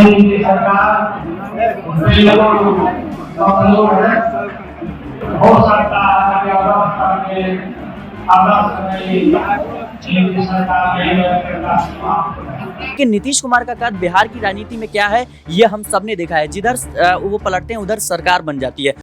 मोदी की सरकार कमजोर है। हो सकता है कि चीन की सरकार कि नीतीश कुमार का कद बिहार की राजनीति में क्या है, ये हम सब ने देखा है। जिधर वो पलटते हैं उधर सरकार बन जाती है।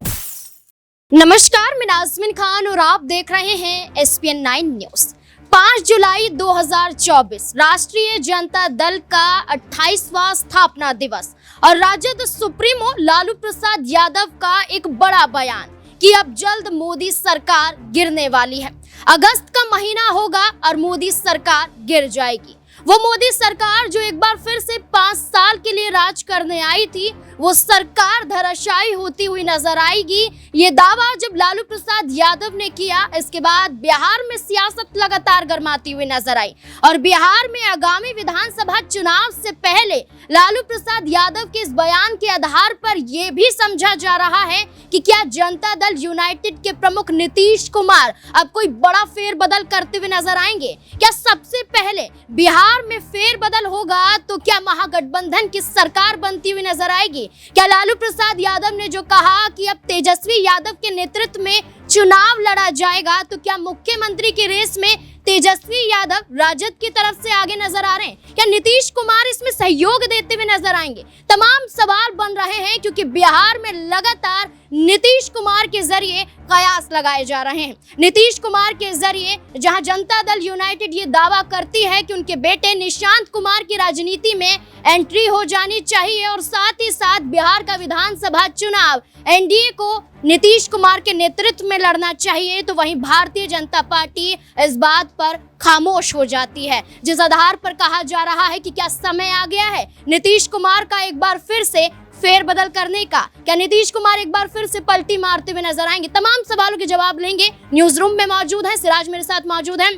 नमस्कार, मैं नाज़मीन खान और आप देख रहे हैं SPN 9 न्यूज। 5 जुलाई 2024 राष्ट्रीय जनता दल का 28वां स्थापना दिवस और राजद सुप्रीमो लालू प्रसाद यादव का एक बड़ा बयान कि अब जल्द मोदी सरकार गिरने वाली है। अगस्त का महीना होगा और मोदी सरकार गिर जाएगी। वो मोदी सरकार जो एक बार फिर से 5 साल के लिए राज करने आई थी, वो सरकार धराशायी होती हुई नजर आएगी। ये दावा जब लालू प्रसाद यादव ने किया, इसके बाद बिहार में सियासत लगातार गर्माती हुई नजर आई और बिहार में आगामी विधानसभा चुनाव से पहले लालू प्रसाद यादव के इस बयान के आधार पर यह भी समझा जा रहा है कि क्या जनता दल यूनाइटेड के प्रमुख नीतीश कुमार अब कोई बड़ा फेरबदल करते हुए नजर आएंगे। क्या सबसे पहले बिहार में फेरबदल होगा तो क्या महागठबंधन की सरकार बनती हुई नजर आएगी? क्या लालू प्रसाद यादव ने जो कहा कि अब तेजस्वी यादव के नेतृत्व में चुनाव लड़ा जाएगा, तो क्या मुख्यमंत्री की रेस में तेजस्वी यादव राजद की तरफ से आगे नजर आ रहे हैं? क्या नीतीश कुमार इसमें सहयोग देते हुए नजर आएंगे? तमाम सवाल बन रहे हैं क्योंकि बिहार में लगातार नीतीश कुमार के जरिए कयास लगाए जा रहे हैं। नीतीश कुमार के जरिए जहां जनता दल यूनाइटेड ये दावा करती है कि उनके बेटे निशांत कुमार की राजनीति में एंट्री हो जानी चाहिए और साथ ही साथ बिहार का विधानसभा चुनाव एनडीए को नीतीश कुमार के नेतृत्व में लड़ना चाहिए, तो वहीं भारतीय जनता पार्टी इस बात पर खामोश हो जाती है, जिस आधार पर कहा जा रहा है कि क्या समय आ गया है नीतीश कुमार का एक बार फिर से फेरबदल करने का? क्या नीतीश कुमार एक बार फिर से पलटी मारते हुए नजर आएंगे? तमाम सवालों के जवाब लेंगे। न्यूज रूम में मौजूद है सिराज, मेरे साथ मौजूद है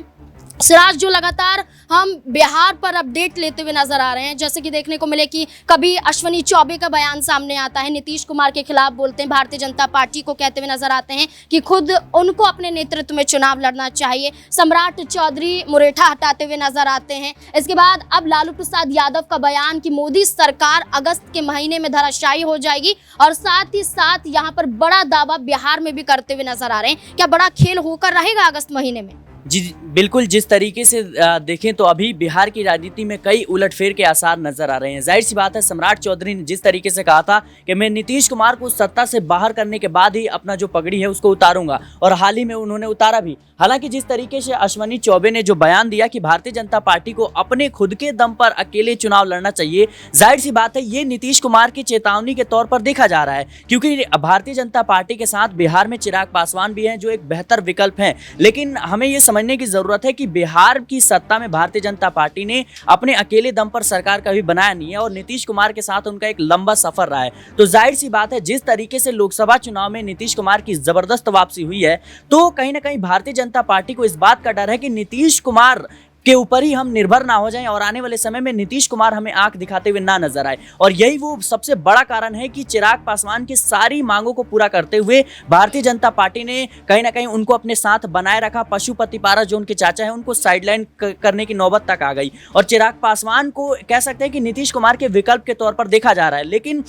सिराज, जो लगातार हम बिहार पर अपडेट लेते हुए नजर आ रहे हैं। जैसे कि देखने को मिले कि कभी अश्विनी चौबे का बयान सामने आता है, नीतीश कुमार के खिलाफ बोलते हैं, भारतीय जनता पार्टी को कहते हुए नजर आते हैं कि खुद उनको अपने नेतृत्व में चुनाव लड़ना चाहिए। सम्राट चौधरी मुरेठा हटाते हुए नजर आते हैं। इसके बाद अब लालू प्रसाद यादव का बयान कि मोदी सरकार अगस्त के महीने में धराशायी हो जाएगी और साथ ही साथ यहाँ पर बड़ा दावा बिहार में भी करते हुए नजर आ रहे हैं। क्या बड़ा खेल होकर रहेगा अगस्त महीने में? जी बिल्कुल, जिस तरीके से देखें तो अभी बिहार की राजनीति में कई उलटफेर के आसार नजर आ रहे हैं। जाहिर सी बात है, सम्राट चौधरी ने जिस तरीके से कहा था कि मैं नीतीश कुमार को सत्ता से बाहर करने के बाद ही अपना जो पगड़ी है उसको उतारूंगा, और हाल ही में उन्होंने उतारा भी। हालांकि जिस तरीके से अश्विनी चौबे ने जो बयान दिया कि भारतीय जनता पार्टी को अपने खुद के दम पर अकेले चुनाव लड़ना चाहिए, जाहिर सी बात है ये नीतीश कुमार की चेतावनी के तौर पर देखा जा रहा है, क्योंकि भारतीय जनता पार्टी के साथ बिहार में चिराग पासवान भी हैं जो एक बेहतर विकल्प हैं। लेकिन हमें ये समझने की जरूरत है कि बिहार की सत्ता में भारतीय जनता पार्टी ने अपने अकेले दम पर सरकार कभी बनाया नहीं है और नीतीश कुमार के साथ उनका एक लंबा सफर रहा है। तो जाहिर सी बात है, जिस तरीके से लोकसभा चुनाव में नीतीश कुमार की जबरदस्त वापसी हुई है, तो कहीं ना कहीं भारतीय जनता पार्टी को इस बात का डर है कि नीतीश कुमार के ऊपर ही हम निर्भर ना हो जाएं और आने वाले समय में नीतीश कुमार हमें आंख दिखाते हुए ना नजर आए। और यही वो सबसे बड़ा कारण है कि चिराग पासवान की सारी मांगों को पूरा करते हुए भारतीय जनता पार्टी ने कहीं ना कहीं उनको अपने साथ बनाए रखा। पशुपति पारस जो उनके चाचा हैं, उनको साइडलाइन करने की नौबत तक आ गई और चिराग पासवान को कह सकते हैं कि नीतीश कुमार के विकल्प के तौर पर देखा जा रहा है। लेकिन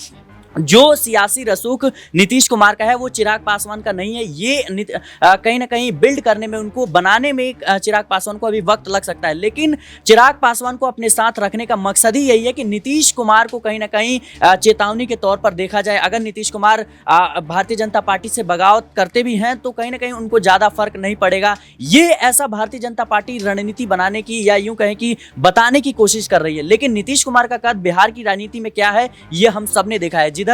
जो सियासी रसूख नीतीश कुमार का है वो चिराग पासवान का नहीं है। ये कहीं ना कहीं बिल्ड करने में, उनको बनाने में चिराग पासवान को अभी वक्त लग सकता है, लेकिन चिराग पासवान को अपने साथ रखने का मकसद ही यही है कि नीतीश कुमार को कहीं ना कहीं चेतावनी के तौर पर देखा जाए। अगर नीतीश कुमार भारतीय जनता पार्टी से बगावत करते भी हैं तो कहीं ना कहीं उनको ज़्यादा फर्क नहीं पड़ेगा। ये ऐसा भारतीय जनता पार्टी रणनीति बनाने की या यूं कहें कि बताने की कोशिश कर रही है। लेकिन नीतीश कुमार का कद बिहार की राजनीति में क्या है, ये हम सब ने देखा है। जिधर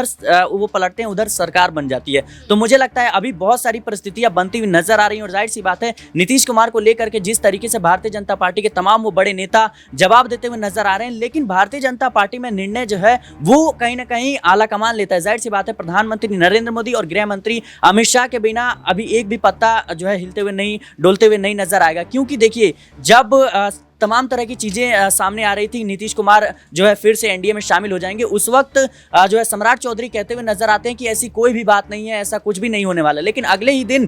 वो पलटते हैं उधर सरकार बन जाती है। तो मुझे लगता है अभी बहुत सारी परिस्थितियां बनती हुई नजर आ रही हैं और जाहिर सी बात है, नीतीश कुमार को लेकर के जिस तरीके से भारतीय जनता पार्टी के तमाम वो बड़े नेता जवाब देते हुए नजर आ रहे हैं, लेकिन भारतीय जनता पार्टी में निर्णय जो है वो कहीं ना कहीं आला कमान लेता है। जाहिर सी बात है, प्रधानमंत्री नरेंद्र मोदी और गृह मंत्री अमित शाह के बिना अभी एक भी पत्ता जो है हिलते हुए नहीं, डोलते हुए नहीं नजर आएगा। क्योंकि देखिए, जब तमाम तरह की चीज़ें सामने आ रही थी, नीतीश कुमार जो है फिर से एनडीए में शामिल हो जाएंगे, उस वक्त जो है सम्राट चौधरी कहते हुए नजर आते हैं कि ऐसी कोई भी बात नहीं है, ऐसा कुछ भी नहीं होने वाला। लेकिन अगले ही दिन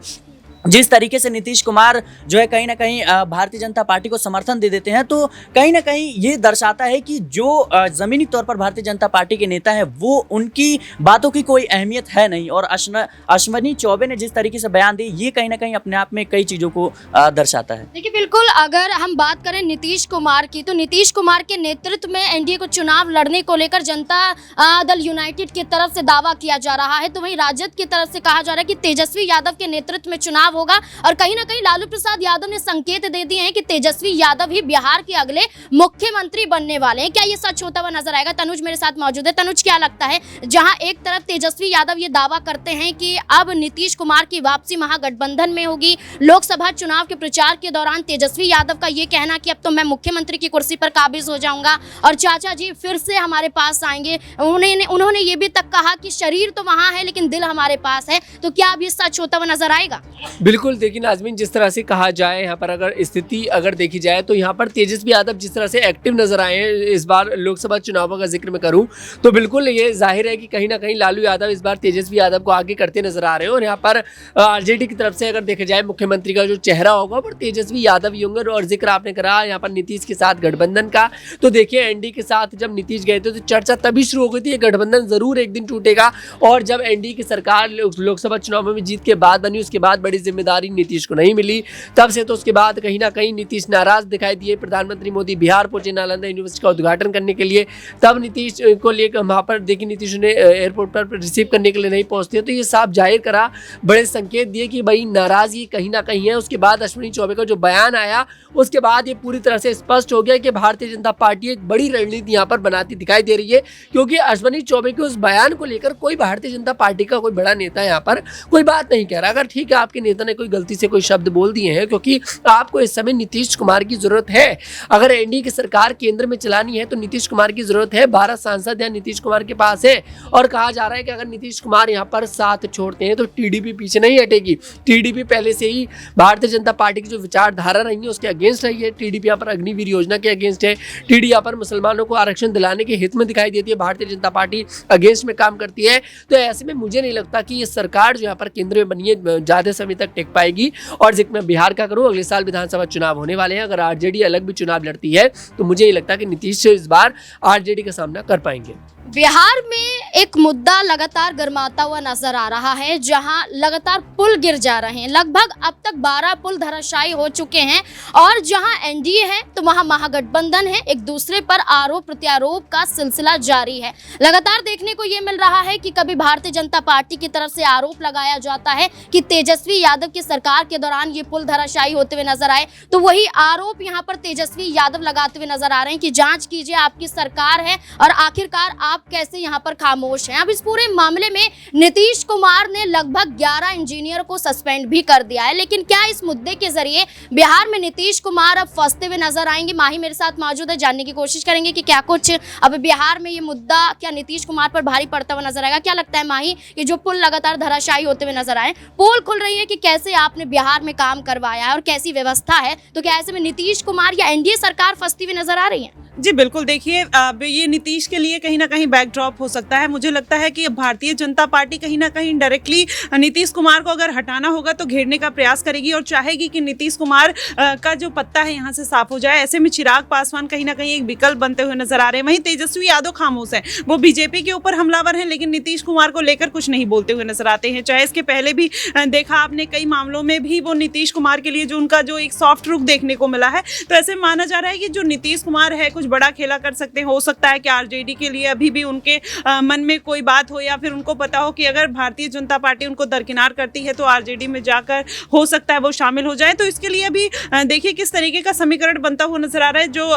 जिस तरीके से नीतीश कुमार जो है कहीं ना कहीं भारतीय जनता पार्टी को समर्थन दे देते हैं, तो कहीं ना कहीं ये दर्शाता है कि जो ज़मीनी तौर पर भारतीय जनता पार्टी के नेता हैं वो उनकी बातों की कोई अहमियत है नहीं। और अश्विनी चौबे ने जिस तरीके से बयान दिए, ये कहीं ना कहीं अपने आप में कई चीज़ों को दर्शाता है। देखिए, बिल्कुल अगर हम बात करें नीतीश कुमार की, तो नीतीश कुमार के नेतृत्व में एनडीए को चुनाव लड़ने को लेकर जनता दल यूनाइटेड की तरफ से दावा किया जा रहा है, तो वहीं राजद की तरफ से कहा जा रहा है कि तेजस्वी यादव के नेतृत्व में चुनाव होगा। और कहीं ना कहीं लालू प्रसाद यादव ने संकेत दे दिए हैं कि तेजस्वी यादव ही बिहार के अगले मुख्यमंत्री बनने वाले हैं। क्या ये सच होता हुआ नजर आएगा? तनुज मेरे साथ मौजूद है। तनुज, क्या लगता है, जहां एक तरफ तेजस्वी यादव ये दावा करते हैं कि अब नीतीश कुमार की वापसी महागठबंधन में होगी, लोकसभा चुनाव के प्रचार के दौरान तेजस्वी यादव का ये कहना कि अब तो मैं मुख्यमंत्री की कुर्सी पर काबिज हो जाऊंगा और चाचा जी फिर से हमारे पास आएंगे। उन्होंने ये भी तक कहा कि शरीर तो वहां है लेकिन दिल हमारे पास है। तो क्या अब ये सच होता हुआ नजर आएगा? बिल्कुल, देखिए नाज़मीन, जिस तरह से कहा जाए, यहाँ पर अगर स्थिति अगर देखी जाए तो यहाँ पर तेजस्वी यादव जिस तरह से एक्टिव नजर आए हैं इस बार लोकसभा चुनावों का जिक्र मैं करूँ तो बिल्कुल ये जाहिर है कि कहीं ना कहीं लालू यादव इस बार तेजस्वी यादव को आगे करते नजर आ रहे हैं। और यहाँ पर आरजेडी की तरफ से अगर देखा जाए मुख्यमंत्री का जो चेहरा होगा वो तेजस्वी यादव ही होंगे। और जिक्र आपने करा यहाँ पर नीतीश के साथ गठबंधन का, तो देखिए एनडीए के साथ जब नीतीश गए थे तो चर्चा तभी शुरू हो गई थी, ये गठबंधन जरूर एक दिन टूटेगा। और जब एनडीए की सरकार लोकसभा चुनाव में जीत के बाद बनी, उसके बाद बड़ी जिम्मेदारी नीतीश को नहीं मिली, तब से तो उसके बाद कहीं ना कहीं नीतीश नाराज दिखाई दिए। प्रधानमंत्री मोदी बिहार पहुंचे नालंदा यूनिवर्सिटी का उद्घाटन करने के लिए, तब नीतीश को लेकर वहां पर देखिए नीतीश ने एयरपोर्ट पर रिसीव करने के लिए नहीं पहुंचते, तो ये साफ जाहिर करा, बड़े संकेत दिए कि भाई नाराजगी कहीं ना कहीं है। उसके बाद अश्विनी चौबे का जो बयान आया उसके बाद ये पूरी तरह से स्पष्ट हो गया कि भारतीय जनता पार्टी एक बड़ी रणनीति यहाँ पर बनाती दिखाई दे रही है, क्योंकि अश्विनी चौबे के उस बयान को लेकर कोई भारतीय जनता पार्टी का कोई बड़ा नेता यहाँ पर कोई बात नहीं कह रहा। अगर ठीक है आपके नेता ने कोई गलती से कोई शब्द बोल दिए हैं, क्योंकि आपको इस समय नीतीश कुमार की जरूरत है। अगर एनडीए की सरकार केंद्र में चलानी है तो नीतीश कुमार की जरूरत है। 12 सांसद यहाँ नीतीश कुमार के पास है और कहा जा रहा है कि अगर नीतीश कुमार यहाँ पर साथ छोड़ते हैं तो टीडीपी पीछे नहीं हटेगी। टीडीपी पहले से ही भारतीय जनता पार्टी की जो विचारधारा रही है उसके अगेंस्ट रही है। टीडीपी यहाँ पर अग्निवीर योजना के अगेंस्ट है। टीडी यहाँ पर मुसलमानों को आरक्षण दिलाने के हित में दिखाई देती है। भारतीय जनता पार्टी अगेंस्ट में काम करती है। तो ऐसे में मुझे नहीं लगता कि ये सरकार जो यहाँ पर केंद्र में बनी है ज्यादा समय तक टिक पाएगी। और जिक्र मैं बिहार का करूं, अगले साल विधानसभा चुनाव होने वाले हैं। अगर आरजेडी अलग भी चुनाव लड़ती है तो मुझे नहीं लगता कि नीतीश इस बार आरजेडी का सामना कर पाएंगे। बिहार में एक मुद्दा लगातार गर्माता हुआ नजर आ रहा है, जहां लगातार पुल गिर जा रहे हैं। लगभग अब तक 12 पुल धराशायी हो चुके हैं और जहां एनडीए है तो वहां महागठबंधन है। एक दूसरे पर आरोप प्रत्यारोप का सिलसिला जारी है। लगातार देखने को यह मिल रहा है कि कभी भारतीय जनता पार्टी की तरफ से आरोप लगाया जाता है कि तेजस्वी यादव की सरकार के दौरान ये पुल धराशायी होते हुए नजर आए, तो वही आरोप यहाँ पर तेजस्वी यादव लगाते हुए नजर आ रहे हैं कि जांच कीजिए, आपकी सरकार है और आखिरकार आप कैसे यहाँ पर खामोश हैं। अब इस पूरे मामले में नीतीश कुमार ने लगभग 11 इंजीनियर को सस्पेंड भी कर दिया है। लेकिन क्या इस मुद्दे के जरिए बिहार में नीतीश कुमार अब फंसते हुए नजर आएंगे? माही मेरे साथ मौजूद है, जानने की कोशिश करेंगे कि क्या कुछ अब बिहार में ये मुद्दा क्या नीतीश कुमार पर भारी पड़ता हुआ नजर आएगा? क्या लगता है माही, कि जो पुल लगातार धराशायी होते हुए नजर आए, पोल खुल रही है कि कैसे आपने बिहार में काम करवाया है और कैसी व्यवस्था है, तो क्या ऐसे में नीतीश कुमार या एनडीए सरकार फंसती हुई नजर आ रही है? जी बिल्कुल, देखिए अब ये नीतीश के लिए कहीं ना कहीं बैकड्रॉप हो सकता है। मुझे लगता है कि भारतीय जनता पार्टी कहीं ना कहीं डायरेक्टली नीतीश कुमार को अगर हटाना होगा तो घेरने का प्रयास करेगी और चाहेगी कि नीतीश कुमार का जो पत्ता है यहाँ से साफ हो जाए। ऐसे में चिराग पासवान कहीं ना कहीं एक विकल्प बनते हुए नजर आ रहे हैं। वहीं तेजस्वी यादव खामोश है, वो बीजेपी के ऊपर हमलावर हैं लेकिन नीतीश कुमार को लेकर कुछ नहीं बोलते हुए नजर आते हैं। चाहे इसके पहले भी देखा आपने, कई मामलों में भी वो नीतीश कुमार के लिए जो उनका जो एक सॉफ्ट रुख देखने को मिला है, तो ऐसे माना जा रहा है कि जो नीतीश कुमार है कुछ बड़ा खेला कर सकते हैं। हो सकता है कि आरजेडी के लिए अभी भी उनके मन में कोई बात हो या फिर उनको पता हो कि अगर भारतीय जनता पार्टी उनको दरकिनार करती है तो आरजेडी में जाकर हो सकता है वो शामिल हो जाए। तो इसके लिए अभी देखिए किस तरीके का समीकरण बनता हुआ नजर आ रहा है। जो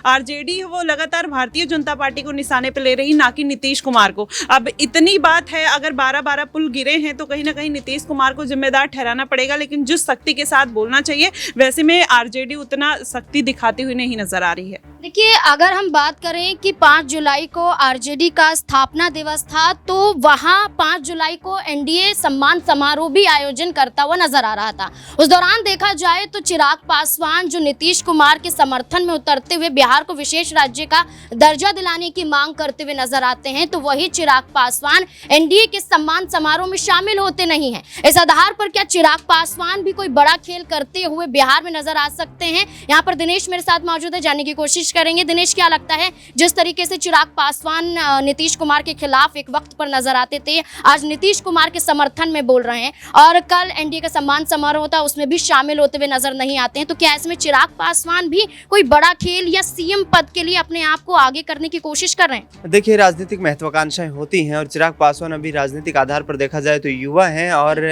आरजेडी है वो लगातार भारतीय जनता पार्टी को निशाने पर ले रही, ना कि नीतीश कुमार को। अब इतनी बात है, अगर 12 पुल गिरे हैं तो कहीं ना कहीं नीतीश कुमार को जिम्मेदार ठहराना पड़ेगा, लेकिन जिस शक्ति के साथ बोलना चाहिए वैसे में आरजेडी उतना शक्ति दिखाती हुई नहीं नजर आ रही है। देखिए देखिए, अगर हम बात करें कि 5 जुलाई को आरजेडी का स्थापना दिवस था, तो वहाँ 5 जुलाई को एनडीए सम्मान समारोह भी आयोजन करता हुआ नजर आ रहा था। उस दौरान देखा जाए तो चिराग पासवान जो नीतीश कुमार के समर्थन में उतरते हुए बिहार को विशेष राज्य का दर्जा दिलाने की मांग करते हुए नजर आते हैं, तो वही चिराग पासवान एनडीए के सम्मान समारोह में शामिल होते नहीं हैं। इस आधार पर क्या चिराग पासवान भी कोई बड़ा खेल करते हुए बिहार में नजर आ सकते हैं? यहाँ पर दिनेश मेरे साथ मौजूद है, जानने की कोशिश करेंगे। दिनेश, क्या लगता है, जिस तरीके से चिराग पासवान नीतीश कुमार के खिलाफ एक वक्त पर नजर आते थे, आज नीतीश कुमार के समर्थन में बोल रहे हैं और कल एनडीए का सम्मान समारोह था उसमें भी शामिल होते हुए नजर नहीं आते हैं, तो क्या इसमें चिराग पासवान भी कोई बड़ा खेल या सीएम पद के लिए अपने आप को आगे करने की कोशिश कर रहे हैं? देखिए, राजनीतिक महत्वाकांक्षाएं होती हैं और चिराग पासवान अभी राजनीतिक आधार पर देखा जाए तो युवा हैं और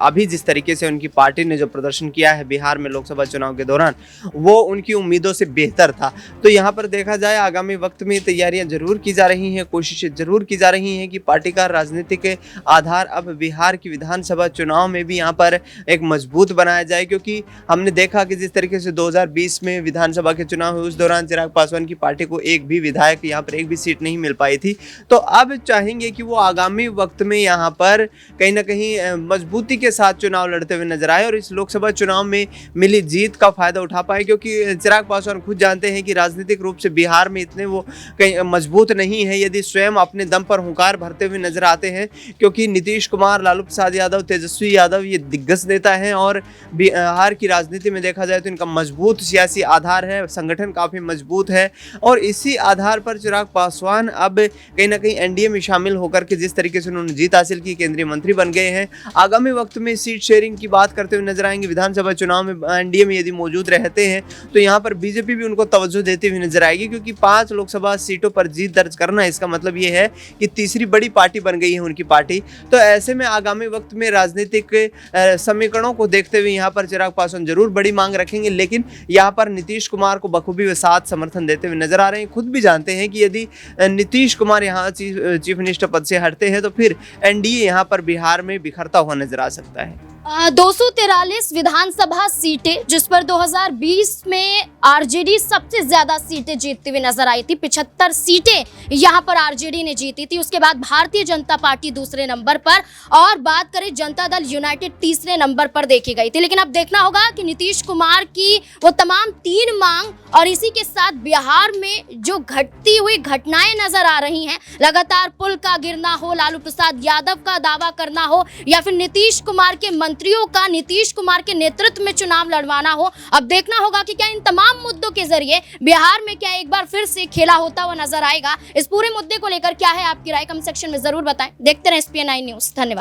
अभी जिस तरीके से उनकी पार्टी ने जो प्रदर्शन किया है बिहार में लोकसभा चुनाव के दौरान, वो उनकी उम्मीदों से बेहतर था। तो यहाँ पर देखा जाए आगामी वक्त में तैयारियां जरूर की जा रही हैं, कोशिशें जरूर की जा रही हैं कि पार्टी का राजनीतिक आधार अब बिहार की विधानसभा चुनाव में भी यहाँ पर एक मजबूत बनाया जाए, क्योंकि हमने देखा कि जिस तरीके से 2020 में विधानसभा के चुनाव हुए उस दौरान चिराग पासवान की पार्टी को एक भी विधायक यहाँ पर एक भी सीट नहीं मिल पाई थी। तो अब चाहेंगे कि वो आगामी वक्त में यहाँ पर कहीं ना कहीं मजबूती के साथ चुनाव लड़ते हुए नजर आए और इस लोकसभा चुनाव में मिली जीत का फायदा उठा पाए, क्योंकि चिराग पासवान खुद जानते हैं कि राजनीतिक रूप से बिहार में इतने वो कहीं मजबूत नहीं है यदि स्वयं अपने दम पर हुंकार भरते हुए नजर आते हैं, क्योंकि नीतीश कुमार, लालू प्रसाद यादव, तेजस्वी यादव ये दिग्गज नेता हैं और बिहार की राजनीति में देखा जाए तो इनका मजबूत सियासी आधार है, संगठन काफ़ी मजबूत है और इसी आधार पर चिराग पासवान अब कहीं ना कहीं एनडीए में शामिल होकर के जिस तरीके से उन्होंने जीत हासिल की, केंद्रीय मंत्री बन गए हैं, आगामी वक्त में सीट शेयरिंग की बात करते हुए नजर आएंगे। विधानसभा चुनाव में एनडीए में यदि मौजूद रहते हैं तो यहाँ पर बीजेपी भी उनको तवज्जो देती हुई नजर आएगी, क्योंकि 5 लोकसभा सीटों पर जीत दर्ज करना इसका मतलब ये है कि तीसरी बड़ी पार्टी बन गई है उनकी पार्टी। तो ऐसे में आगामी वक्त में राजनीतिक समीकरणों को देखते हुए यहाँ पर चिराग पासवान जरूर बड़ी मांग रखेंगे, लेकिन यहाँ पर नीतीश कुमार को बखूबी वे साथ समर्थन देते हुए नजर आ रहे हैं। खुद भी जानते हैं कि यदि नीतीश कुमार यहाँ चीफ मिनिस्टर पद से हटते हैं तो फिर एनडीए यहाँ पर बिहार में बिखरता हुआ नजर आ सकता है। 243 विधानसभा सीटें, जिस पर 2020 में आरजेडी सबसे ज्यादा सीटें जीतती हुई नजर आई थी, 75 सीटें यहां पर आरजेडी ने जीती थी। उसके बाद भारतीय जनता पार्टी दूसरे नंबर पर और बात करें जनता दल यूनाइटेड तीसरे नंबर पर देखी गई थी। लेकिन अब देखना होगा कि नीतीश कुमार की वो तमाम 3 मांग और इसी के साथ बिहार में जो घटती हुई घटनाएं नजर आ रही हैं, लगातार पुल का गिरना हो, लालू प्रसाद यादव का दावा करना हो या फिर नीतीश कुमार के मंत्रियों का नीतीश कुमार के नेतृत्व में चुनाव लड़वाना हो, अब देखना होगा कि क्या इन तमाम मुद्दों के जरिए बिहार में क्या एक बार फिर से खेला होता हुआ नजर आएगा। इस पूरे मुद्दे को लेकर क्या है आपकी राय, कमेंट सेक्शन में जरूर बताएं। देखते रहें SPN9 न्यूज़। धन्यवाद।